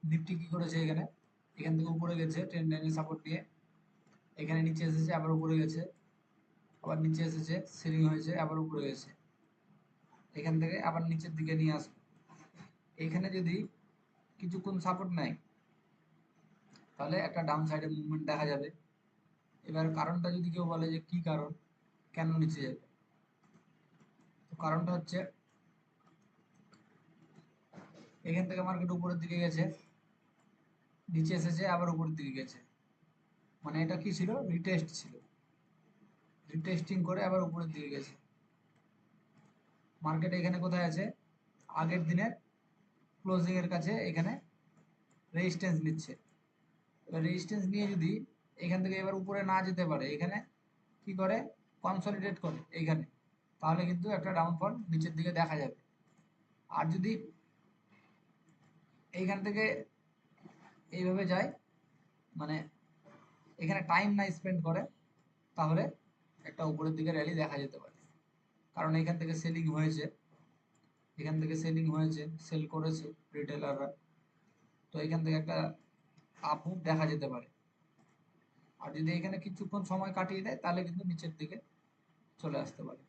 Nifty কি করেছে এখানে, এখান থেকে উপরে গেছে ট্রেন্ড লাইনের সাপোর্ট নিয়ে, এখানে নিচে এসেছে আবার উপরে গেছে, আবার নিচে এসেছে সেলিং হয়েছে আবার উপরে গেছে, এখান থেকে আবার নিচের দিকে নিয়ে আসবে। এখানে যদি কিছুক্ষণ সাপোর্ট নেয় তাহলে একটা ডাউন সাইডে মুভমেন্ট দেখা যাবে। এবার কারণটা যদি কেউ বলে যে কি কারণ, কেন নিচে যাবে, তো কারণটা হচ্ছে এখান থেকে মার্কেট উপরের দিকে গেছে, নিচে এসেছে আবার উপরের দিকে গেছে, মানে এটা কি ছিল, রিটেস্ট ছিল, রিটেস্টিং করে আবার উপরের দিকে গেছে। মার্কেট এখানে কোথায় আছে, আগের দিনের ক্লোজিং এর কাছে এখানে রেজিস্ট্যান্স নিচ্ছে। এবার রেজিস্ট্যান্স নিয়ে যদি এখান থেকে এবার উপরে না যেতে পারে, এখানে কি করে, কনসলিডেট করে এইখানে, তাহলে কিন্তু একটা ডাউনফল নিচের দিকে দেখা যাবে। আর যদি এইখান থেকে এইভাবে যায়, মানে এখানে টাইম না স্পেন্ড করে, তাহলে একটা উপরের দিকে র্যালি দেখা যেতে পারে। কারণ এখান থেকে সেলিং হয়েছে, এখান থেকে সেলিং হয়েছে, সেল করেছে রিটেলাররা, তো এখান থেকে একটা আপ মুভ দেখা যেতে পারে। আর যদি এখানে কিছুক্ষণ সময় কাটিয়ে দেয় তাহলে কিন্তু নিচের দিকে চলে আসতে পারে।